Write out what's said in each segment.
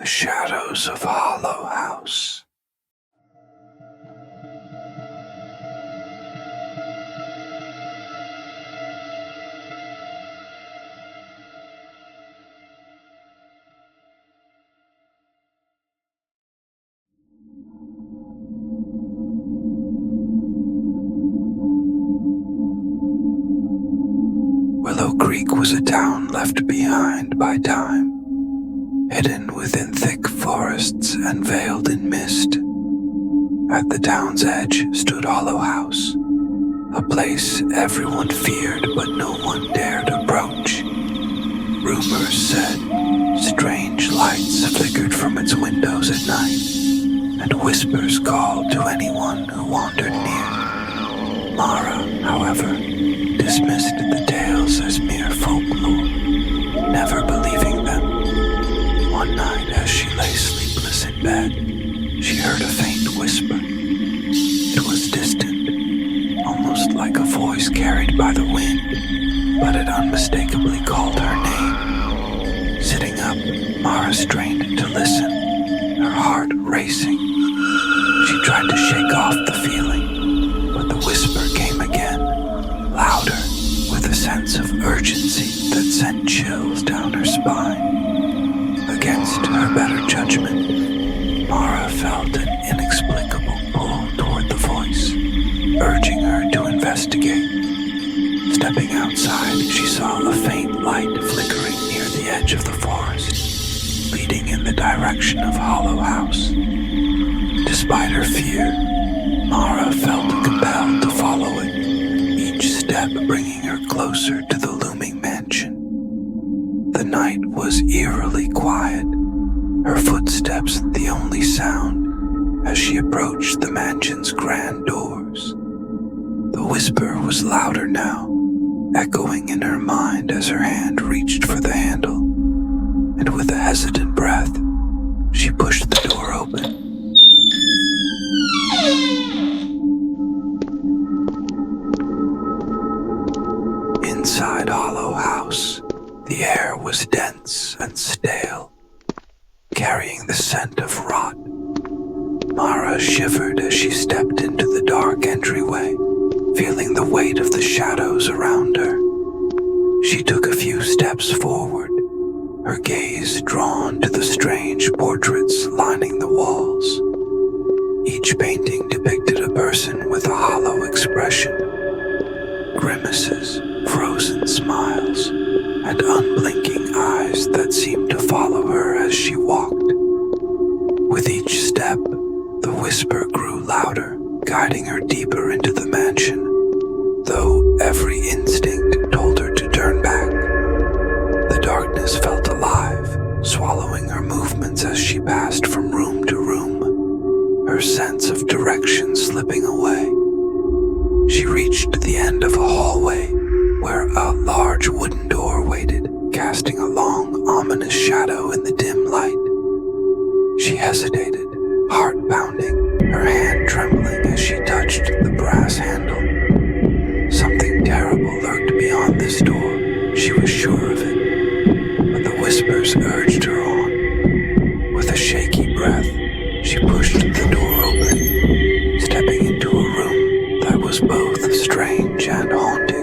The shadows of Hollow House. Willow Creek was a town left behind by time, hidden within thick forests and veiled in mist. At the town's edge stood Hollow House, a place everyone feared but no one dared approach. Rumors said strange lights flickered from its windows at night, and whispers called to anyone who wandered near. Mara, however, dismissed the tales as mere folklore, never believing them. One night, as she lay sleepless in bed, she heard a faint whisper. It was distant, almost like a voice carried by the wind, but it unmistakably called her name. Sitting up, Mara strained to listen, her heart racing. She tried to shake off the feeling, but the whisper came again, louder, with a sense of urgency that sent chills down her spine. Against her better judgment, Mara felt an inexplicable pull toward the voice, urging her to investigate. Stepping outside, she saw a faint light flickering near the edge of the forest, leading in the direction of Hollow House. Despite her fear, Mara felt compelled to follow it, each step bringing her closer to the looming mansion. The night was eerily quiet, her footsteps the only sound as she approached the mansion's grand doors. The whisper was louder now, echoing in her mind as her hand reached for the handle, and with a hesitant breath, she pushed the door open. Inside Hollow House, the air was dense and stale, carrying the scent of rot. Mara shivered as she stepped into the dark entryway, feeling the weight of the shadows around her. She took a few steps forward, her gaze drawn to the strange portraits lining the walls. Each painting depicted a person with a hollow expression, grimaces, frozen smiles, and unblinking eyes that seemed to follow her as she walked. With each step, the whisper grew louder, guiding her deeper into the mansion, though every instinct told her to turn back. The darkness felt alive, swallowing her movements as she passed from room to room, her sense of direction slipping away. She reached the end of a hallway where a large wooden door waited, casting a long, ominous shadow in the dim light. She hesitated, heart pounding, her hand trembling as she touched the brass handle. Something terrible lurked beyond this door, she was sure of it, but the whispers urged her on. With a shaky breath, she pushed the door open, stepping into a room that was both strange and haunting.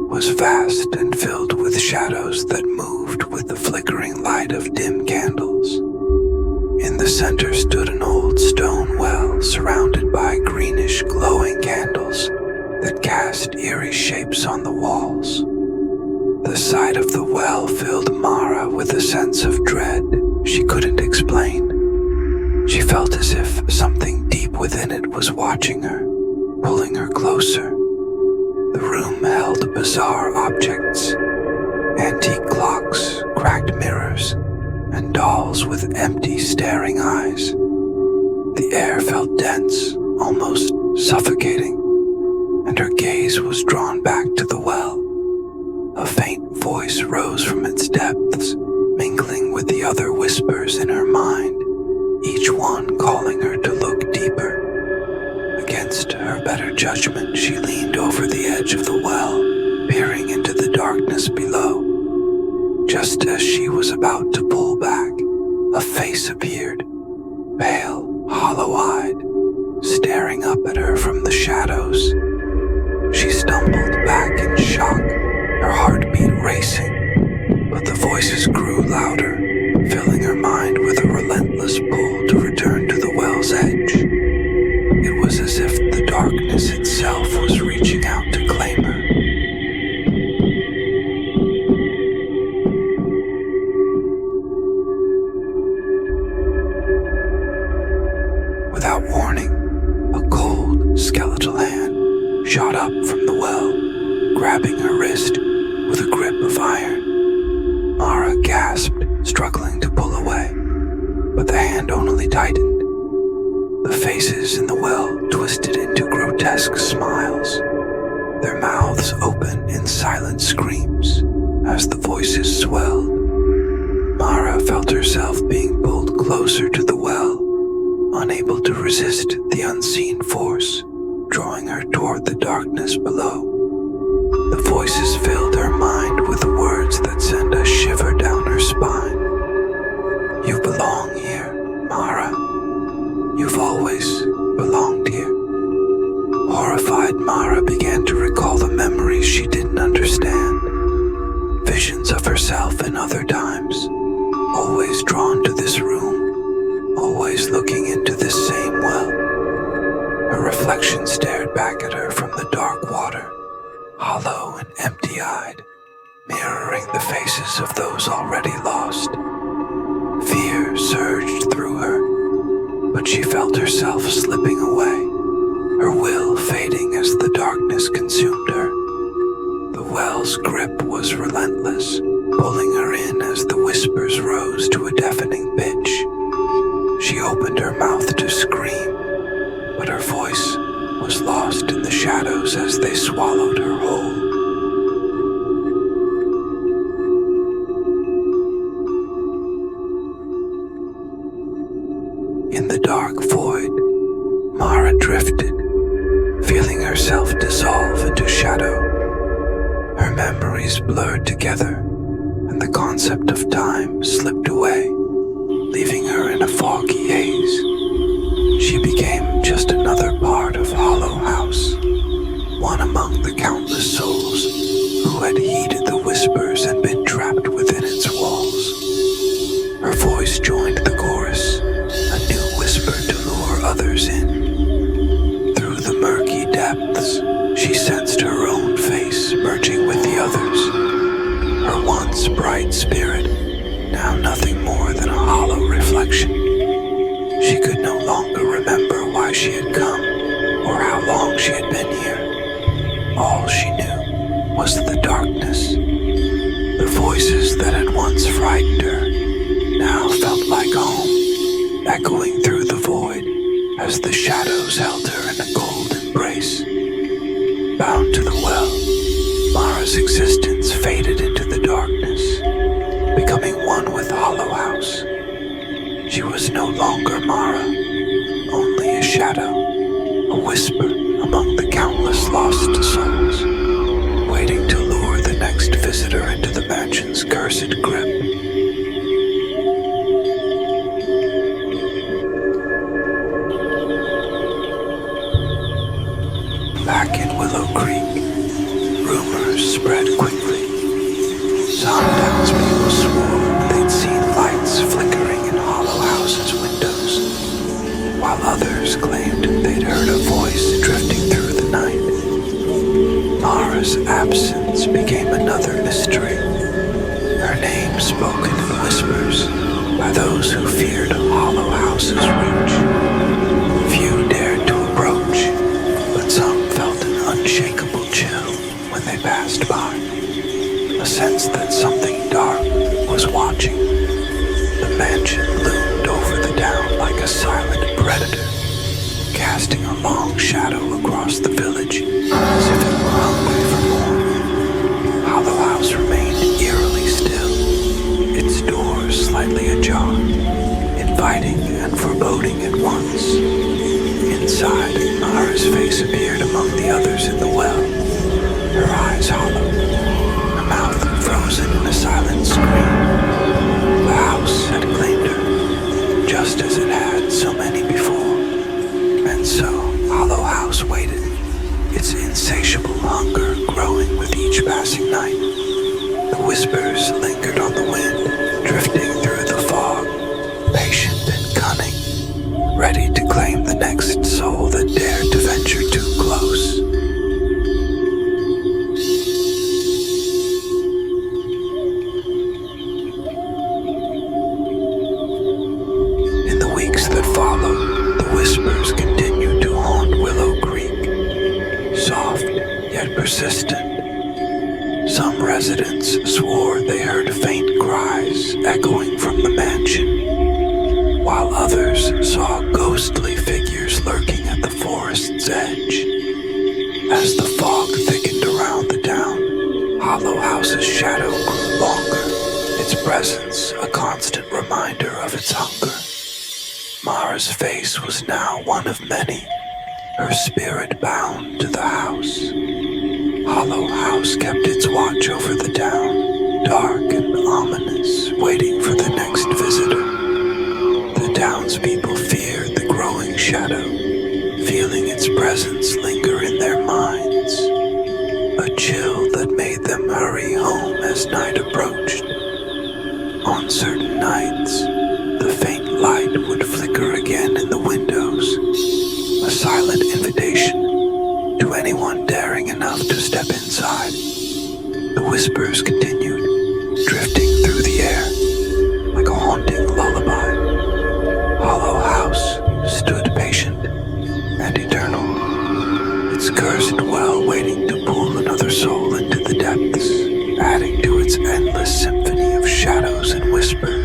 Was vast and filled with shadows that moved with the flickering light of dim candles. In the center stood an old stone well surrounded by greenish glowing candles that cast eerie shapes on the walls. The sight of the well filled Mara with a sense of dread she couldn't explain. She felt as if something deep within it was watching her, pulling her closer. The room held bizarre objects, antique clocks, cracked mirrors, and dolls with empty, staring eyes. The air felt dense, almost suffocating, and her gaze was drawn back to the well. A faint voice rose from its depths, mingling with the other whispers in her mind, each one calling her to look deeper. Against her better judgment, she leaned over the edge of the well, peering into the darkness below. Just as she was about to pull back, a face appeared, pale, hollow-eyed, staring up at her from the shadows. She stumbled back in shock, her heartbeat racing, but the voices grew louder, filling her mind with a relentless pull to return to the well's edge. It was as if the darkness itself was reaching out to claim her. Without warning, a cold, skeletal hand shot up from the well, grabbing her wrist with a grip of iron. Mara gasped, struggling to pull away, but the hand only tightened. The faces in the well twisted into grotesque smiles, their mouths open in silent screams as the voices swelled. Mara felt herself being pulled closer to the well, unable to resist the unseen force, drawing her toward the darkness below. The voices filled her mind with words that sent a shiver down her spine. You belong here, Mara. You've always belonged here. Horrified, Mara began to recall the memories she didn't understand. Visions of herself in other times, always drawn to this room, always looking into this same well. Her reflection stared back at her from the dark water, hollow and empty-eyed, mirroring the faces of those already lost. Fear surged through her, but she felt herself slipping away, her will fading as the darkness consumed her. The well's grip was relentless, pulling her in as the whispers rose to a deafening pitch. She opened her mouth to scream, but her voice was lost in the shadows as they swallowed her whole. In the dark void, Mara drifted, feeling herself dissolve into shadow. Her memories blurred together, and the concept of time slipped away, leaving her in a foggy haze. She became just another part of Hollow House, one among the countless souls who had heeded the whispers and been trapped within its walls. Her voice joined the chorus, a new whisper to lure others in. Through the murky depths, she sensed her own face merging with the others. Her once bright spirit, now nothing more than a hollow reflection. She could no longer remember why she had come, or how long she had been here. All she knew was the darkness. The voices that had once frightened her now felt like home, echoing through the void as the shadows held her in a cold embrace. Bound to the well, Mara's existence faded into the darkness, becoming one with Hollow House. She was no longer Mara, only a shadow, a whisper among the countless lost souls, waiting to lure the next visitor into the mansion's cursed grip. Back in Willow Creek, rumors spread quickly. Some townspeople swore they'd seen lights flickering in Hollow House's windows, while others claimed they'd heard a voice drifting through the night. Mara's absence became another mystery, her name spoken in whispers by those who feared Hollow House's reach. Few dared to approach, but some felt an unshakable chill when they passed by, a sense that something dark was watching. The mansion loomed over the town like a silent predator, casting a long shadow across the village as if it were hungry for more. Hollow House remained eerily still, its doors slightly ajar, inviting and foreboding at once. Inside, Mara's face appeared among the others in the well, her eyes hollow, her mouth frozen in a silent scream. The house had claimed her, just as it had so many before. And so, Hollow House waited, its insatiable hunger growing with each passing night. The whispers lingered on the wind, drifting through the fog, patient and cunning, ready to claim the next soul that dared to venture too close. In the weeks that followed, the whispers continued to haunt Willow Creek, soft yet persistent. Some residents swore they heard faint cries echoing from the mansion, while others saw ghostly figures lurking at the forest's edge. As the fog thickened around the town, Hollow House's shadow grew longer, its presence a constant reminder of its hunger. Mara's face was now one of many, her spirit bound to the house. Hollow House kept its watch over the town, dark and ominous, waiting for the next visitor. The townspeople feared the growing shadow, feeling its presence linger in their minds, a chill that made them hurry home as night approached. On certain nights, the faint light would flicker again in the windows, a silent invitation to anyone daring enough to step inside. The whispers continued, drifting through the air like a haunting lullaby. Hollow House stood patient and eternal, its cursed well waiting to pull another soul into the depths, adding to its endless symphony of shadows and whispers.